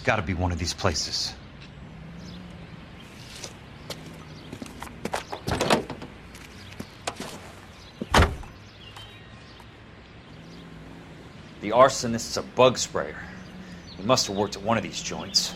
gotta be one of these places. The arsonist's a bug sprayer. He must have worked at one of these joints.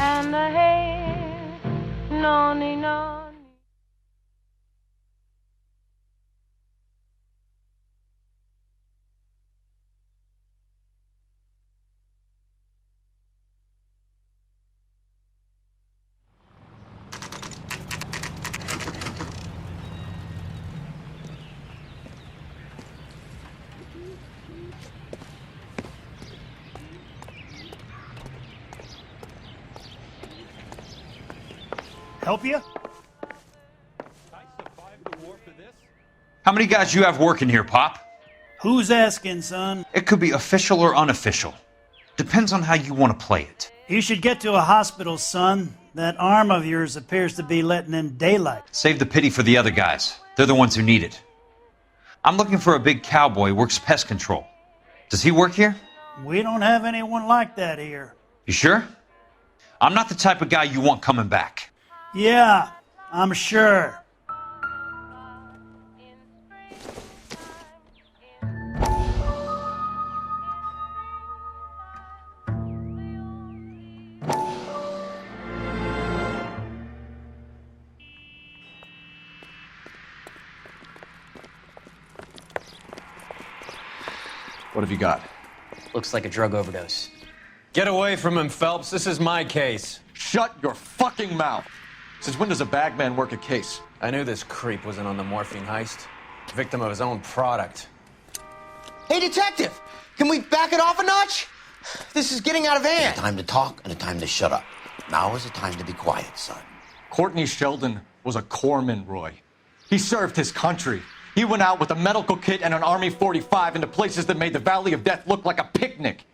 And a hey, noni noni. Help you? How many guys you have working here, Pop? Who's asking, son? It could be official or unofficial. Depends on how you want to play it. You should get to a hospital, son. That arm of yours appears to be letting in daylight. Save the pity for the other guys. They're the ones who need it. I'm looking for a big cowboy who works pest control. Does he work here? We don't have anyone like that here. You sure? I'm not the type of guy you want coming back. Yeah, I'm sure. What have you got? Looks like a drug overdose. Get away from him, Phelps. This is my case. Shut your fucking mouth! Since when does a bagman work a case? I knew this creep was in on the morphine heist. Victim of his own product. Hey, detective! Can we back it off a notch? This is getting out of hand. A time to talk and a time to shut up. Now is the time to be quiet, son. Courtney Sheldon was a corpsman, Roy. He served his country. He went out with a medical kit and an Army 45 into places that made the Valley of Death look like a picnic.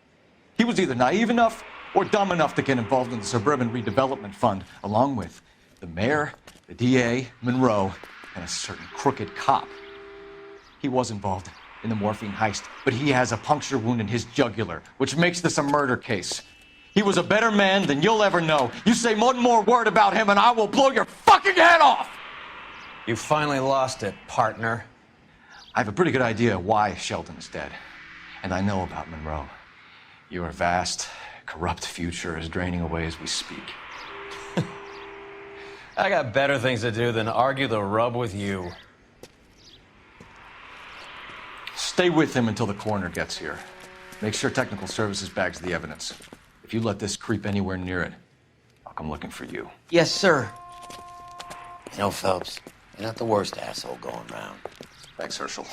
He was either naive enough or dumb enough to get involved in the Suburban Redevelopment Fund, along with the mayor, the DA, Monroe, and a certain crooked cop. He was involved in the morphine heist, but he has a puncture wound in his jugular, which makes this a murder case. He was a better man than you'll ever know. You say one more word about him and I will blow your fucking head off! You finally lost it, partner. I have a pretty good idea why Sheldon is dead. And I know about Monroe. Your vast, corrupt future is draining away as we speak. I got better things to do than argue the rub with you. Stay with him until the coroner gets here. Make sure technical services bags the evidence. If you let this creep anywhere near it, I'll come looking for you. Yes, sir. You know, Phelps, you're not the worst asshole going round. Thanks, Herschel.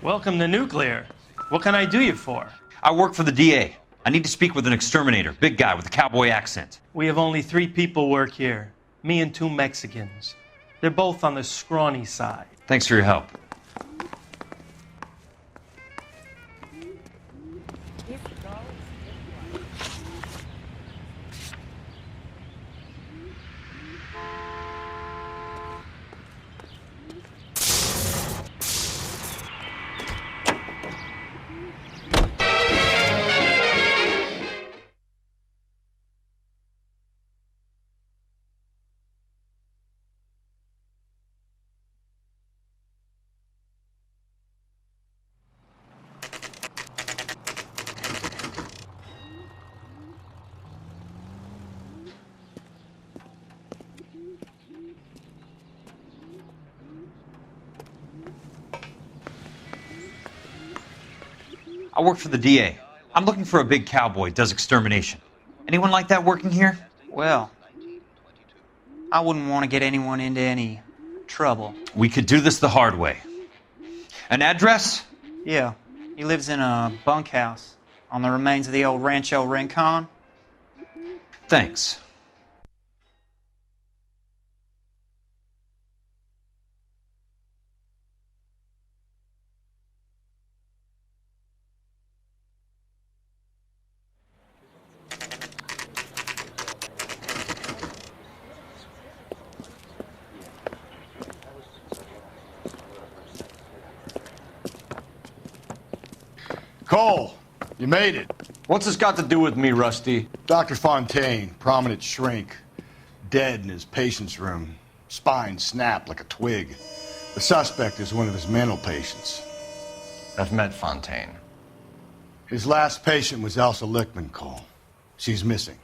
Welcome to Nuclear. What can I do you for? I work for the DA. I need to speak with an exterminator, big guy with a cowboy accent. We have only 3 people work here. Me and two Mexicans. They're both on the scrawny side. Thanks for your help. I work for the DA. I'm looking for a big cowboy, does extermination. Anyone like that working here? Well, I wouldn't want to get anyone into any trouble. We could do this the hard way. An address? Yeah, he lives in a bunkhouse on the remains of the old Rancho Rincon. Thanks. Cole, you made it. What's this got to do with me, Rusty? Dr. Fontaine, prominent shrink, dead in his patient's room, spine snapped like a twig. The suspect is one of his mental patients. I've met Fontaine. His last patient was Elsa Lichtman, Cole. She's missing.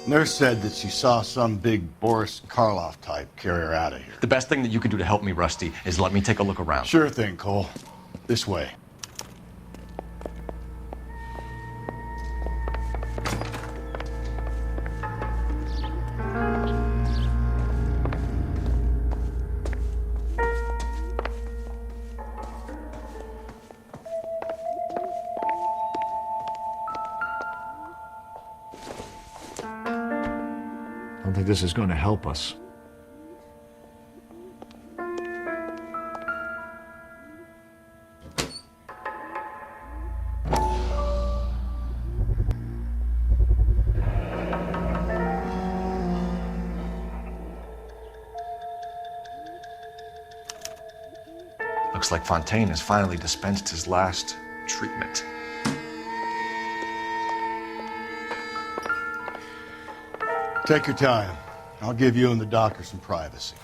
Nurse said that she saw some big Boris Karloff type carry her out of here. The best thing that you can do to help me, Rusty, is let me take a look around. Sure thing, Cole. This way. I don't think this is going to help us. Looks like Fontaine has finally dispensed his last treatment. Take your time. I'll give you and the doctor some privacy.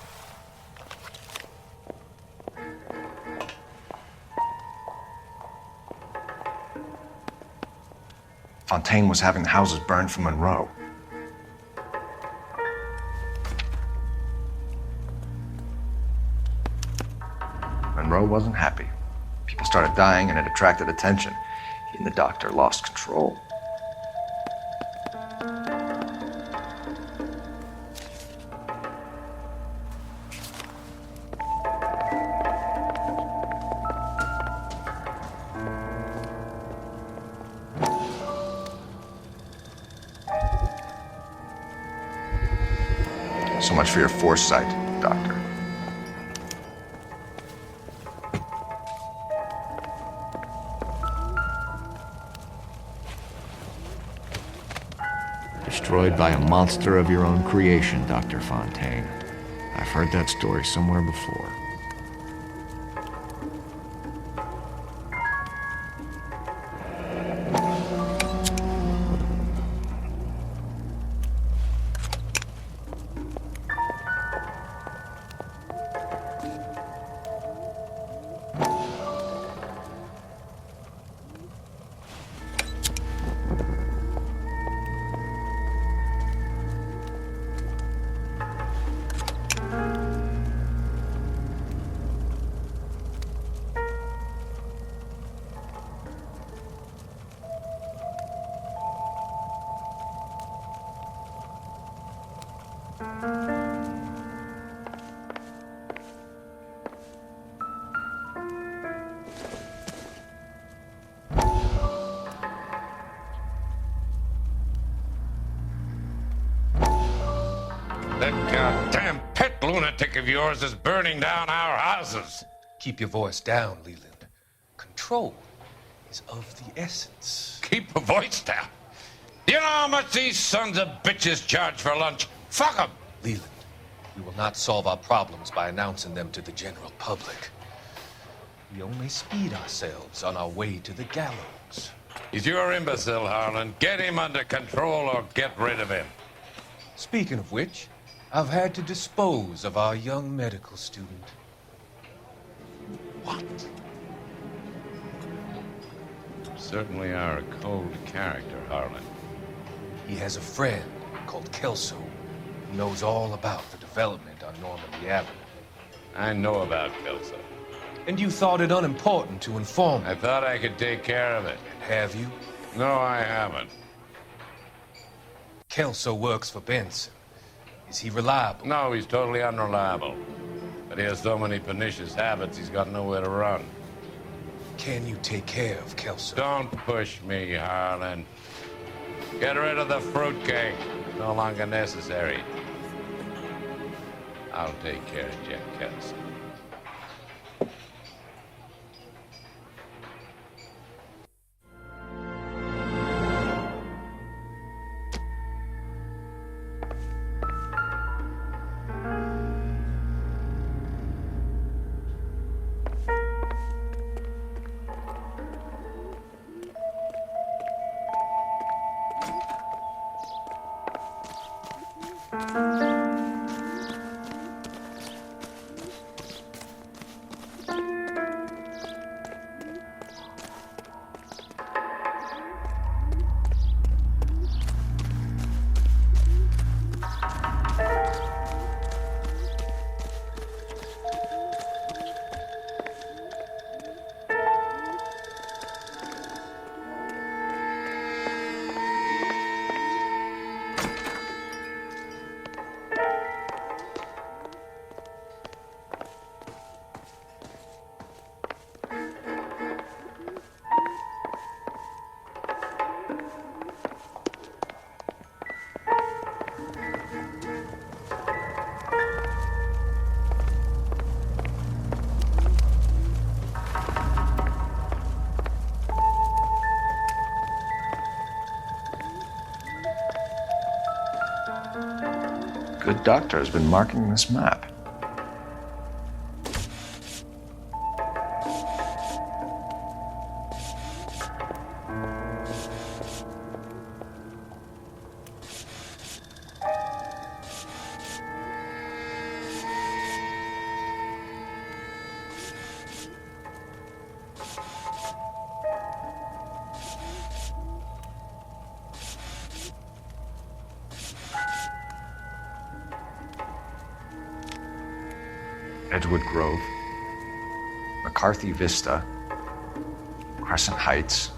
Fontaine was having the houses burned for Monroe. Monroe wasn't happy. People started dying and it attracted attention. He and the doctor lost control. So much for your foresight, Doctor. Destroyed by a monster of your own creation, Dr. Fontaine. I've heard that story somewhere before. lunatic of yours is burning down our houses. Keep your voice down, Leland. Control is of the essence. Keep your voice down? Do you know how much these sons of bitches charge for lunch? Fuck them! Leland, we will not solve our problems by announcing them to the general public. We only speed ourselves on our way to the gallows. He's your imbecile, Harlan. Get him under control or get rid of him. Speaking of which, I've had to dispose of our young medical student. What? Certainly are a cold character, Harlan. He has a friend called Kelso who knows all about the development on Normandy Avenue. I know about Kelso. And you thought it unimportant to inform me. I thought I could take care of it. And have you? No, I haven't. Kelso works for Benson. Is he reliable? No, he's totally unreliable. But he has so many pernicious habits, he's got nowhere to run. Can you take care of Kelso? Don't push me, Harlan. Get rid of the fruitcake. No longer necessary. I'll take care of Jack Kelso. Good doctor has been marking this map. Edgewood Grove, McCarthy Vista, Crescent Heights,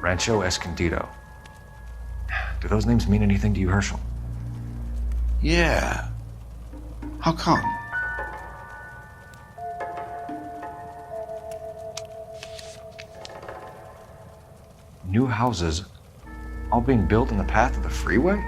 Rancho Escondido. Do those names mean anything to you, Herschel? Yeah. How come? New houses, all being built in the path of the freeway?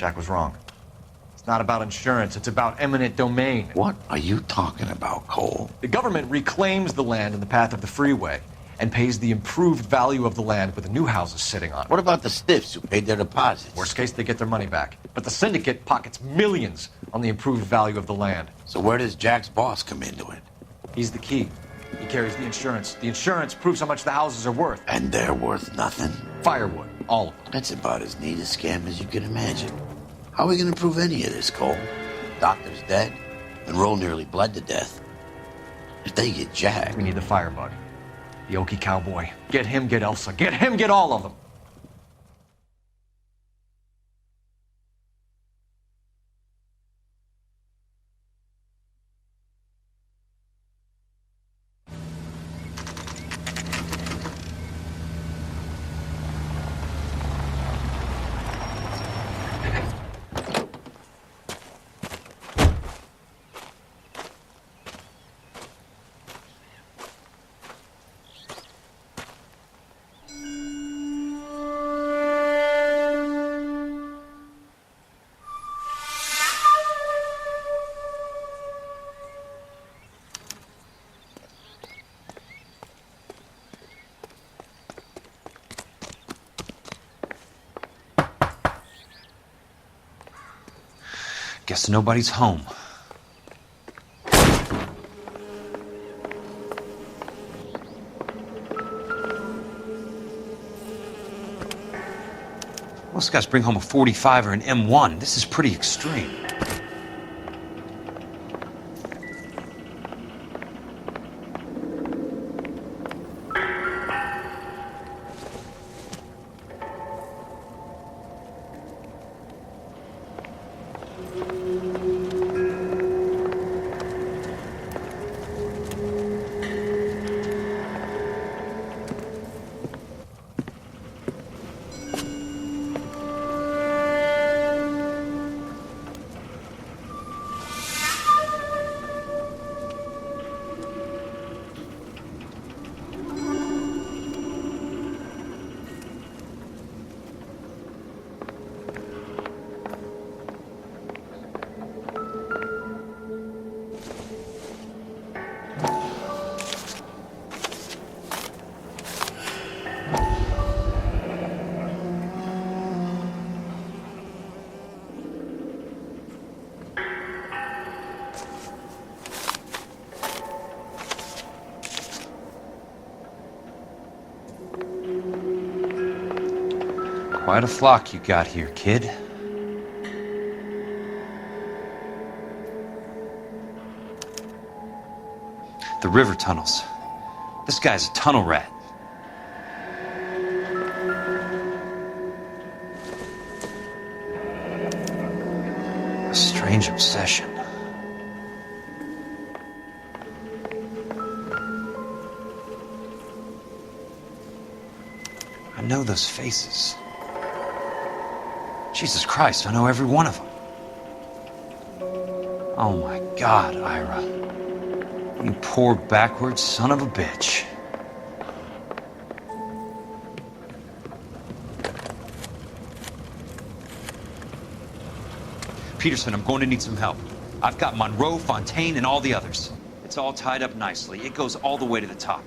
Jack was wrong. It's not about insurance, it's about eminent domain. What are you talking about, Cole? The government reclaims the land in the path of the freeway and pays the improved value of the land with the new houses sitting on it. What about the stiffs who paid their deposits? Worst case, they get their money back. But the syndicate pockets millions on the improved value of the land. So where does Jack's boss come into it? He's the key. He carries the insurance. The insurance proves how much the houses are worth. And they're worth nothing? Firewood, all of them. That's about as neat a scam as you can imagine. How are we going to prove any of this, Cole? Doctor's dead, and Roll nearly bled to death. If they get Jack... We need the firebug. The Okie cowboy. Get him, get Elsa. Get him, get all of them. Guess nobody's home. Most guys bring home a 45 or an M1. This is pretty extreme. Quite a flock you got here, kid. The river tunnels. This guy's a tunnel rat. A strange obsession. I know those faces. Jesus Christ, I know every one of them. Oh my God, Ira. You poor backwards son of a bitch. Peterson, I'm going to need some help. I've got Monroe, Fontaine, and all the others. It's all tied up nicely. It goes all the way to the top.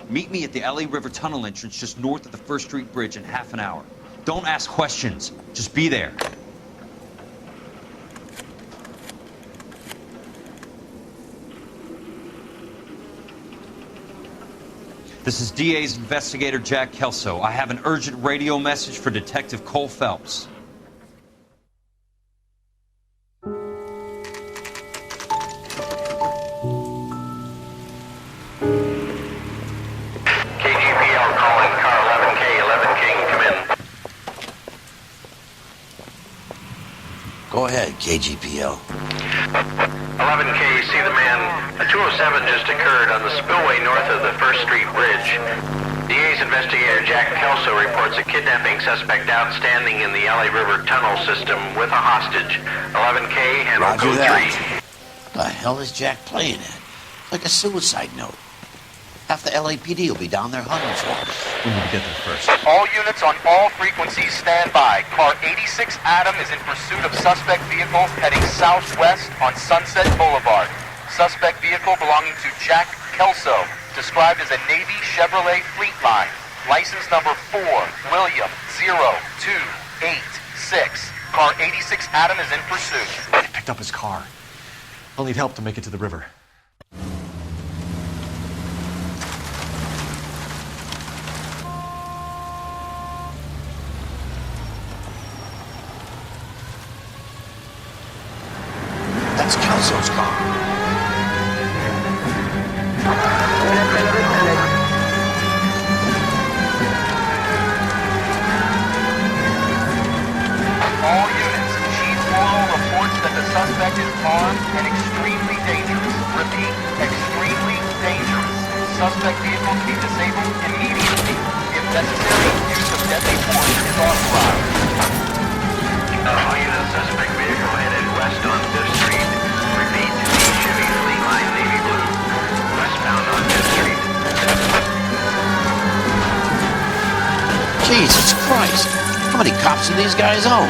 Meet me at the LA River Tunnel entrance just north of the First Street Bridge in half an hour. Don't ask questions. Just be there. This is DA's investigator Jack Kelso. I have an urgent radio message for Detective Cole Phelps. Go ahead, KGPL. 11K, see the man. A 207 just occurred on the spillway north of the First Street Bridge. DA's investigator Jack Kelso reports a kidnapping suspect outstanding in the LA River tunnel system with a hostage. 11K, handle Roger code that. 3. The hell is Jack playing at? Like a suicide note. Half the LAPD will be down there hunting for him. We need to get there first. All units on all frequencies stand by. Car 86 Adam is in pursuit of suspect vehicle heading southwest on Sunset Boulevard. Suspect vehicle belonging to Jack Kelso, described as a Navy Chevrolet Fleetline. License number 4, William 0286. Car 86 Adam is in pursuit. They picked up his car. I'll need help to make it to the river. That's Kelso's car. All units, Chief Morrow reports that the suspect is armed and extremely dangerous. Repeat, extremely dangerous. Suspect vehicle to be disabled immediately. If necessary, use of deadly force is authorized. All units, suspect vehicle headed west on 5th Street. Repeat, Chevy Fleetline Navy Blue. Westbound on 5th Street. Jesus Christ. How many cops do these guys own?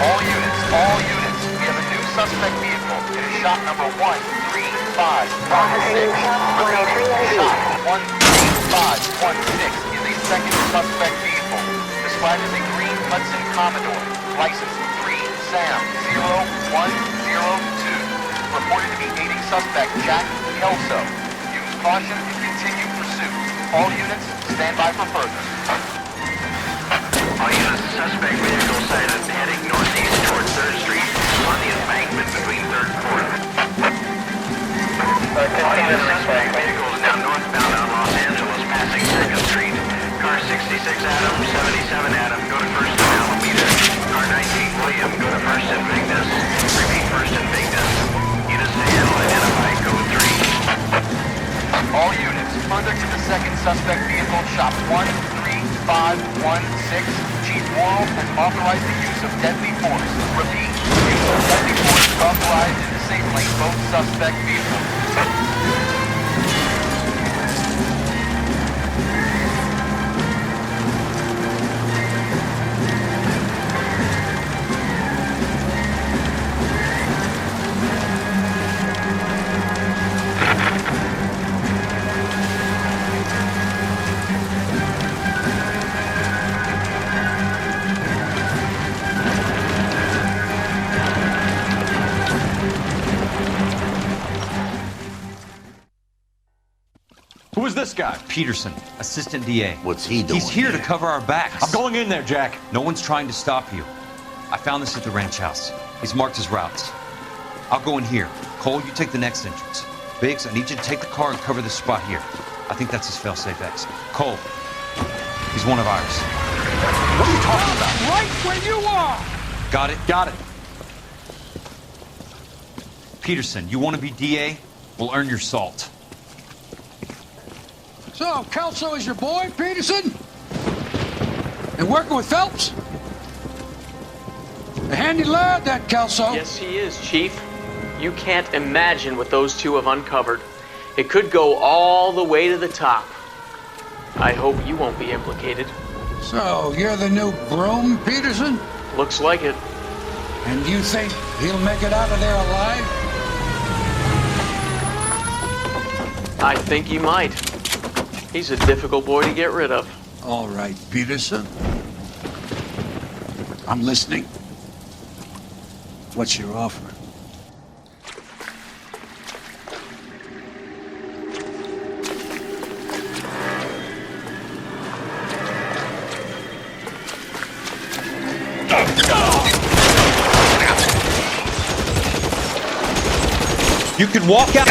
All units, we have a new suspect vehicle. It is shot number 13516. Shot 13516 is a second suspect vehicle, described as a green Hudson Commodore, license 0102. Reported to be aiding suspect Jack Kelso. Use caution and continue pursuit. All units, stand by for further. All units, suspect vehicle sighted heading northeast toward 3rd Street on the embankment between 3rd and 4th. All units, suspect vehicle is now northbound on Los Angeles, passing 2nd Street. Car 66 Adam, 77 Adam, go to 1st and Alameda. Car 19 William, go to 1st and Vignes. Repeat 1st and Vignes. Units to handle identify code 3. All units, further to the 2nd suspect vehicle, shop 13516. Chief Worrell has authorized the use of deadly force. Repeat, use of deadly force is authorized in disabling both suspect vehicles. Who is this guy? Peterson, assistant DA. What's he doing? He's here to cover our backs. I'm going in there, Jack. No one's trying to stop you. I found this at the ranch house. He's marked his routes. I'll go in here. Cole, you take the next entrance. Biggs, I need you to take the car and cover this spot here. I think that's his fail-safe exit. Cole, he's one of ours. What are you talking about? Right where you are! Got it? Got it. Peterson, you want to be DA? We'll earn your salt. So, Kelso is your boy, Peterson? And working with Phelps? A handy lad, that Kelso. Yes, he is, Chief. You can't imagine what those two have uncovered. It could go all the way to the top. I hope you won't be implicated. So, you're the new broom, Peterson? Looks like it. And you think he'll make it out of there alive? I think he might. He's a difficult boy to get rid of. All right, Peterson. I'm listening. What's your offer? You can walk out.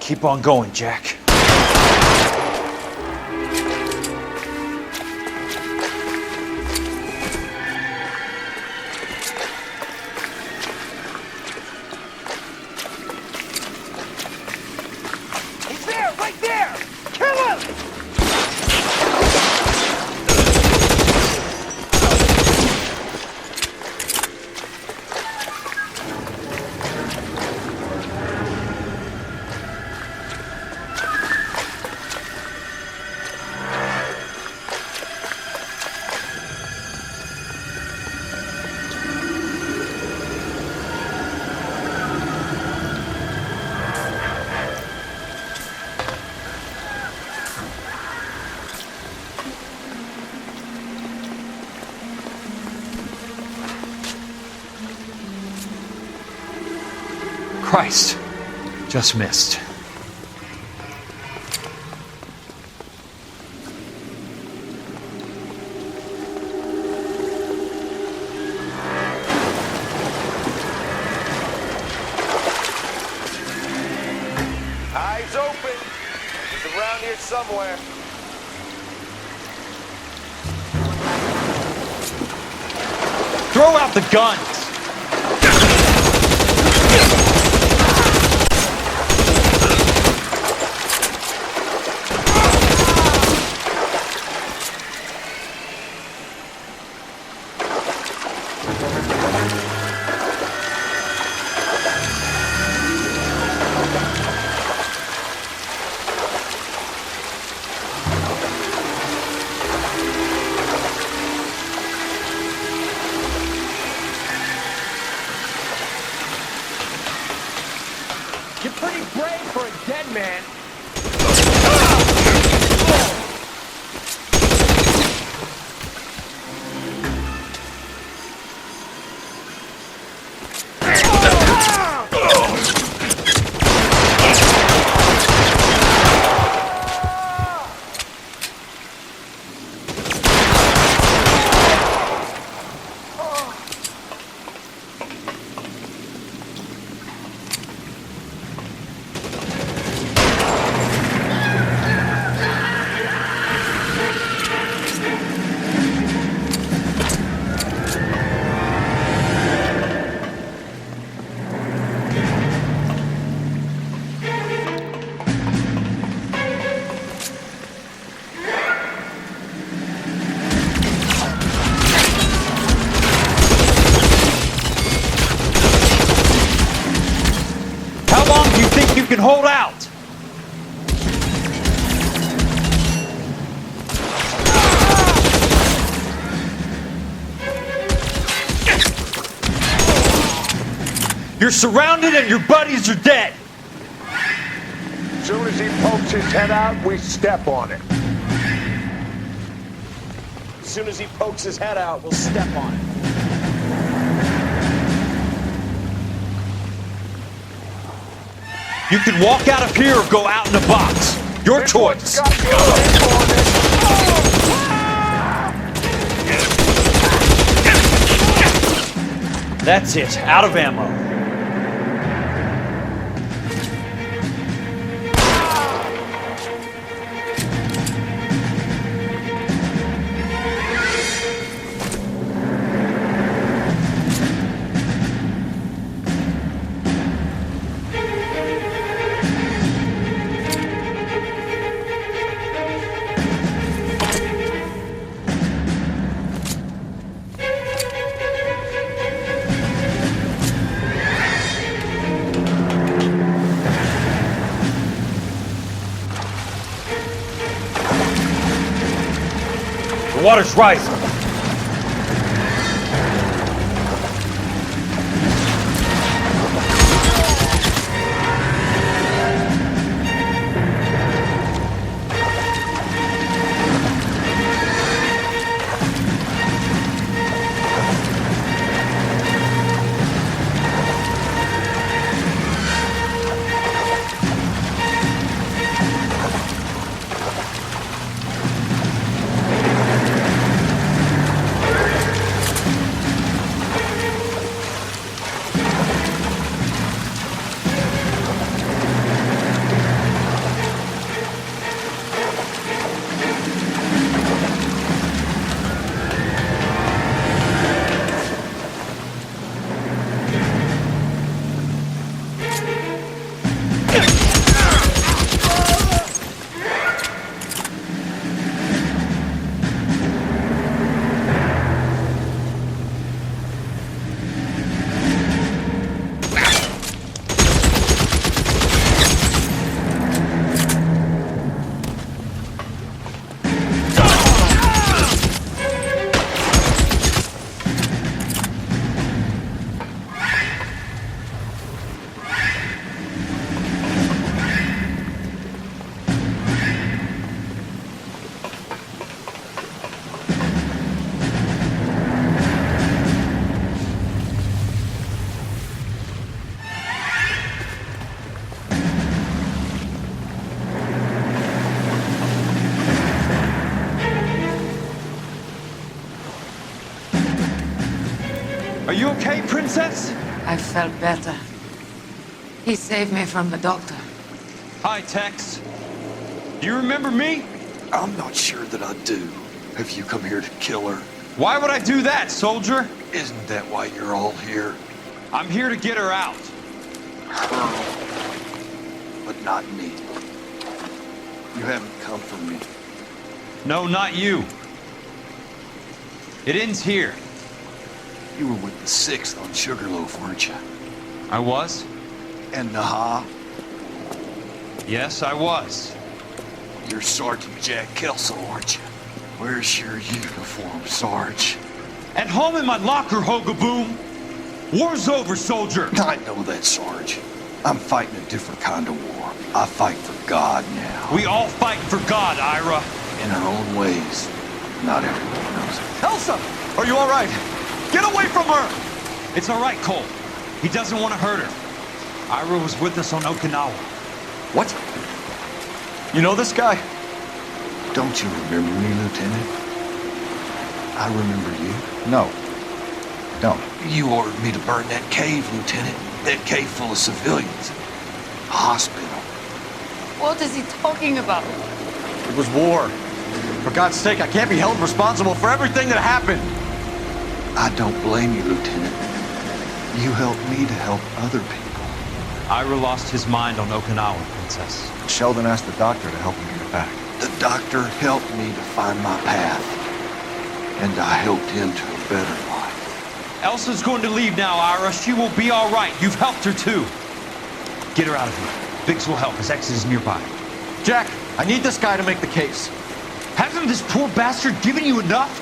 Keep on going, Jack. He's there, right there! Kill him! Christ, just missed. Eyes open. He's around here somewhere. Throw out the guns! brave for a dead man. You can hold out. You're surrounded and your buddies are dead. As soon as he pokes his head out, we step on it. As soon as he pokes his head out, we'll step on it. You can walk out of here or go out in a box. Your choice. That's it. Out of ammo. The water's rising. Are you okay, Princess? I felt better. He saved me from the doctor. Hi, Tex. Do you remember me? I'm not sure that I do. Have you come here to kill her? Why would I do that, soldier? Isn't that why you're all here? I'm here to get her out. Her. But not me. You haven't come for me. No, not you. It ends here. You were with the 6th on Sugarloaf, weren't you? I was. And Naha? Yes, I was. You're Sergeant Jack Kelso, aren't you? Where's your uniform, Sarge? At home in my locker, Hogaboom. War's over, soldier. I know that, Sarge. I'm fighting a different kind of war. I fight for God now. We all fight for God, Ira. In our own ways. Not everyone knows it. Elsa! Are you all right? Get away from her! It's all right, Cole. He doesn't want to hurt her. Ira was with us on Okinawa. What? You know this guy? Don't you remember me, Lieutenant? I remember you. No. Don't. You ordered me to burn that cave, Lieutenant. That cave full of civilians. A hospital. What is he talking about? It was war. For God's sake, I can't be held responsible for everything that happened. I don't blame you, Lieutenant. You helped me to help other people. Ira lost his mind on Okinawa, Princess. Sheldon asked the doctor to help him get back. The doctor helped me to find my path. And I helped him to a better life. Elsa's going to leave now, Ira. She will be all right. You've helped her, too. Get her out of here. Biggs will help. His ex is nearby. Jack, I need this guy to make the case. Hasn't this poor bastard given you enough?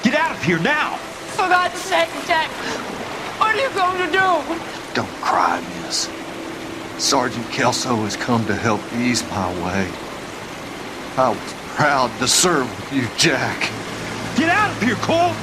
Get out of here now! For God's sake, Jack! What are you going to do? Don't cry, miss. Sergeant Kelso has come to help ease my way. I was proud to serve with you, Jack. Get out of here, Cole!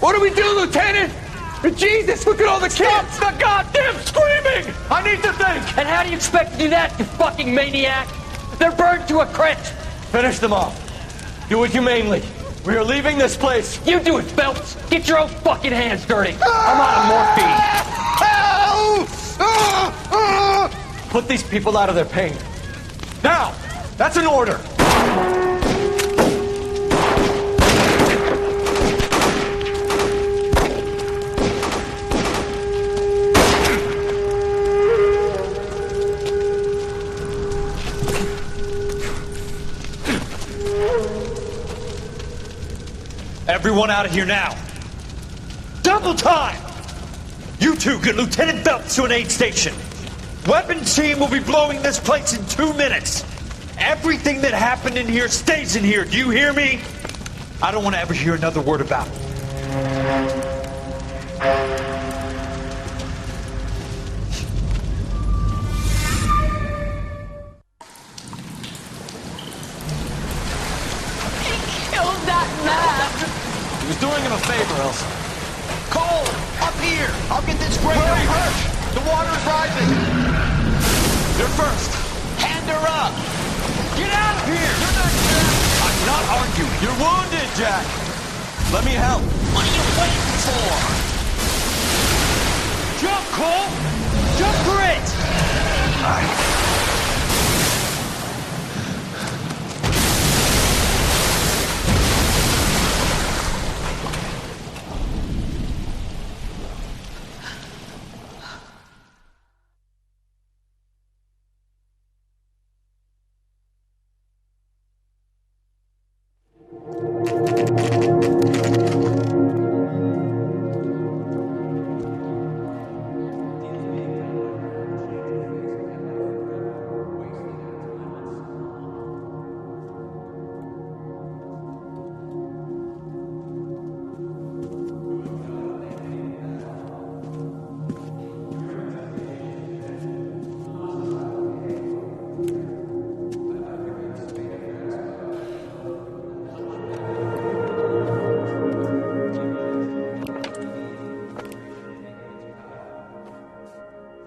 What do we do, Lieutenant? Jesus, look at all the kids! Stop the goddamn screaming! I need to think! And how do you expect to do that, you fucking maniac? They're burned to a crisp! Finish them off. Do it humanely. We are leaving this place. You do it, Phelps! Get your own fucking hands dirty! I'm out of morphine! Put these people out of their pain. Now! That's an order! Everyone out of here now. Double time! You two get Lieutenant Phelps to an aid station. Weapons team will be blowing this place in 2 minutes. Everything that happened in here stays in here. Do you hear me? I don't want to ever hear another word about it. Killed that man! He was doing him a favor, Elsa. Cole, up here! I'll get this grader first! The water is rising! You're first! Hand her up! Get out of here! You're not Jack! I'm not arguing. You're wounded, Jack! Let me help. What are you waiting for? Jump, Cole! Jump for it!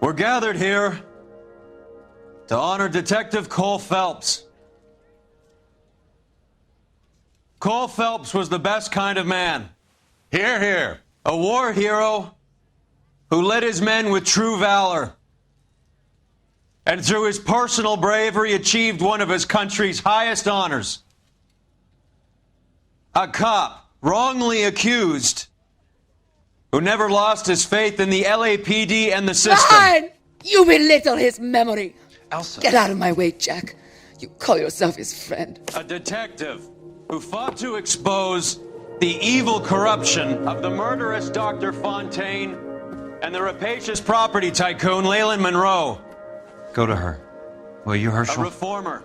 We're gathered here to honor Detective Cole Phelps. Cole Phelps was the best kind of man. Hear, hear. A war hero who led his men with true valor. And through his personal bravery achieved one of his country's highest honors. A cop wrongly accused who never lost his faith in the LAPD and the system. Fine! You belittle his memory. Elsa. Get out of my way, Jack. You call yourself his friend. A detective who fought to expose the evil corruption of the murderous Dr. Fontaine and the rapacious property tycoon Leyland Monroe. Go to her. Will you, Herschel? A reformer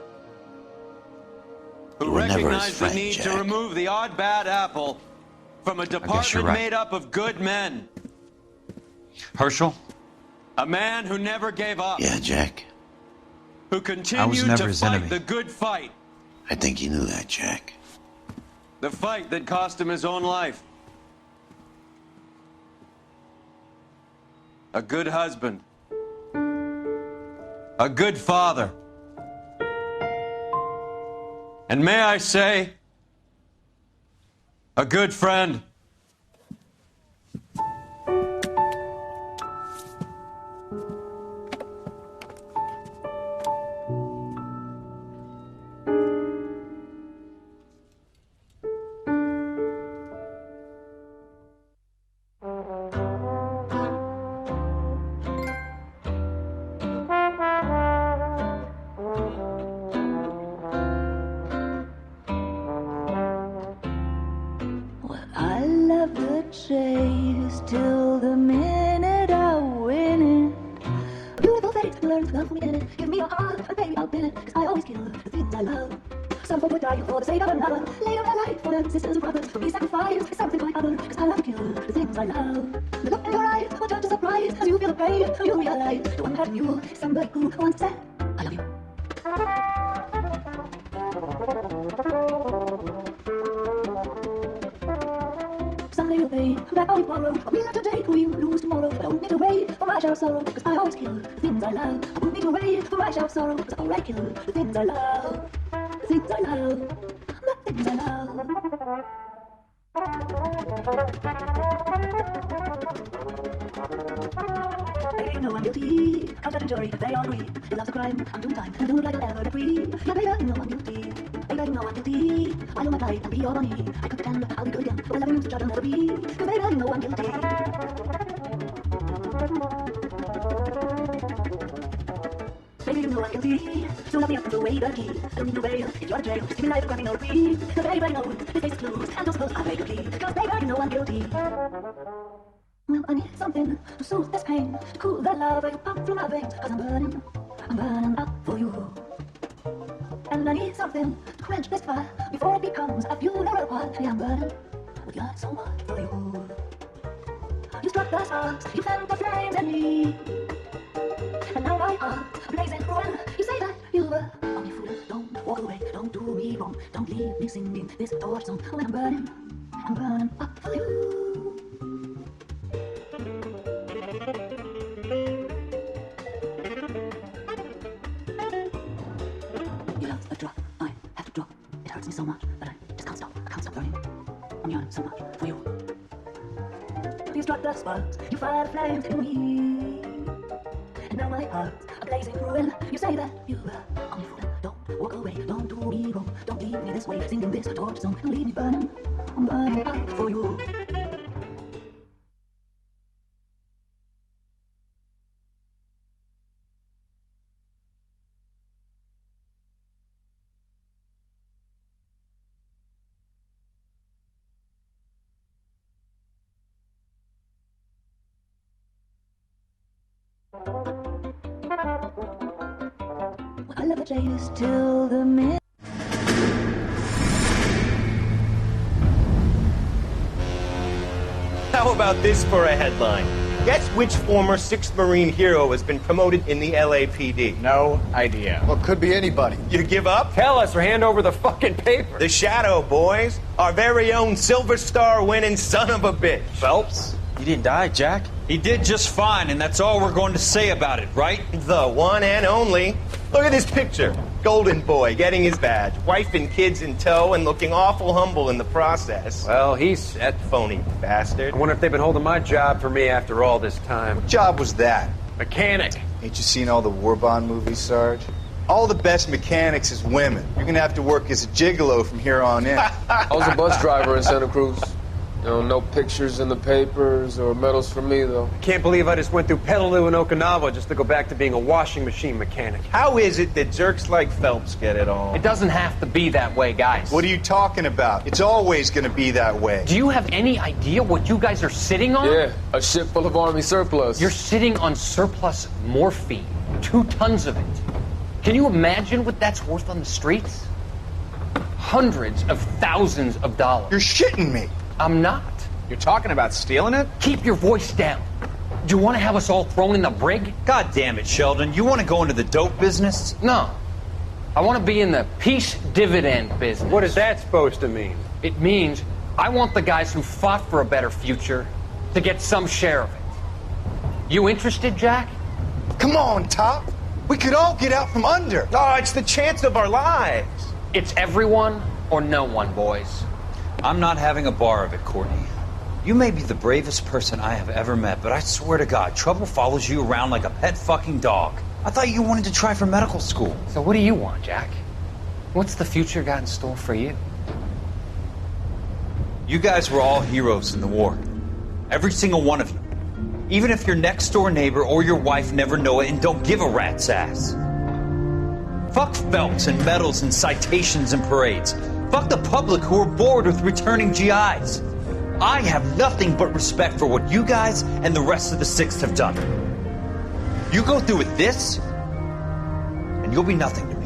who You were never his recognized friend, the need Jack. to remove the odd bad apple from a department right. made up of good men. Herschel? A man who never gave up. Yeah, Jack. Who I was continued never to his fight enemy. the good fight. I think you knew that, Jack. The fight that cost him his own life. A good husband. A good father. And may I say, a good friend. I love the chase till the minute I win it. Beautiful face, you learn to love me in it. Give me your heart, and baby, I'll win it. 'Cause I always kill the things I love. Some folk would die for the sake of another. Later their life for their sisters and brothers. For me, sacrifice is something quite other. 'Cause I love to kill the things I love. The look in your eyes will turn to surprise as you feel the pain. You realize the one that knew somebody who once said, I love you. Someday we'll pay back all we borrow. I will not today, we will lose tomorrow. I don't need to wait for my share of sorrow, 'cause I always kill the things I love. I won't need to wait for my share of sorrow, 'cause I always kill the things I love. The things I love. The things I love. They know I'm guilty. Comes to the jury, they all agree. It love's a crime, I'm doing time. I do it like I'll ever free. Yeah, baby, you know I'm guilty. Baby, you know I'm guilty. I know my plight and be all on me. I could pretend I'll be good again, but when loving you's the judge I'll never be. 'Cause baby, you know I'm guilty. Baby, you know I'm guilty. So let me up and away the key. I don't need to wait if you're the jail. Give me life, grabbing no reprieve. 'Cause baby, I know this case is closed. And don't suppose I break the key. 'Cause baby, you know I'm guilty. Well, I need something to soothe this pain, to cool that love I pump through my veins. 'Cause I'm burning up for you. And I need something to quench this fire before it becomes a funeral pyre. Yeah, I'm burning with your so much for you. You struck the sparks, you felt the flames in me. And now my heart blazing ruin. You say that you were only fool. Don't walk away, don't do me wrong. Don't leave me singing this torch song. When I'm burning up for you. You love a drop, I have to drop. It hurts me so much, but I just can't stop. I can't stop burning. I'm yearning so much for you. You struck the sparks, you fired the flames in me. And now my heart's a blazing ruin. You say that you were only fooling. Don't walk away, don't do me wrong. Don't leave me this way, singing this torch song. Don't leave me burning. I'm burning up for you. I love the chase till the minute. How about this for a headline? Guess which former 6th Marine hero has been promoted in the LAPD? No idea. Well, could be anybody. You give up? Tell us or hand over the fucking paper. The Shadow, boys. Our very own Silver Star winning son of a bitch. Phelps? You didn't die, Jack. He did just fine, and that's all we're going to say about it, right? The one and only. Look at this picture. Golden boy getting his badge, wife and kids in tow, and looking awful humble in the process. Well, he's set. Phony bastard. I wonder if they've been holding my job for me after all this time. What job was that? Mechanic. Ain't you seen all the war bond movies, Sarge? All the best mechanics is women. You're gonna have to work as a gigolo from here on in. I was a bus driver in Santa Cruz. No pictures in the papers or medals for me, though. I can't believe I just went through Petaloo and Okinawa just to go back to being a washing machine mechanic. How is it that jerks like Phelps get it all? It doesn't have to be that way, guys. What are you talking about? It's always going to be that way. Do you have any idea what you guys are sitting on? Yeah, a ship full of Army surplus. You're sitting on surplus morphine. 2 tons of it. Can you imagine what that's worth on the streets? Hundreds of thousands of dollars. You're shitting me. I'm not. You're talking about stealing it? Keep your voice down. Do you want to have us all thrown in the brig? God damn it, Sheldon. You want to go into the dope business? No. I want to be in the peace dividend business. What is that supposed to mean? It means I want the guys who fought for a better future to get some share of it. You interested, Jack? Come on, Top. We could all get out from under. Oh, it's the chance of our lives. It's everyone or no one, boys. I'm not having a bar of it, Courtney. You may be the bravest person I have ever met, but I swear to God, trouble follows you around like a pet fucking dog. I thought you wanted to try for medical school. So what do you want, Jack? What's the future got in store for you? You guys were all heroes in the war. Every single one of you. Even if your next door neighbor or your wife never know it and don't give a rat's ass. Fuck Phelps and medals and citations and parades. Fuck the public who are bored with returning GIs. I have nothing but respect for what you guys and the rest of the 6th have done. You go through with this, and you'll be nothing to me.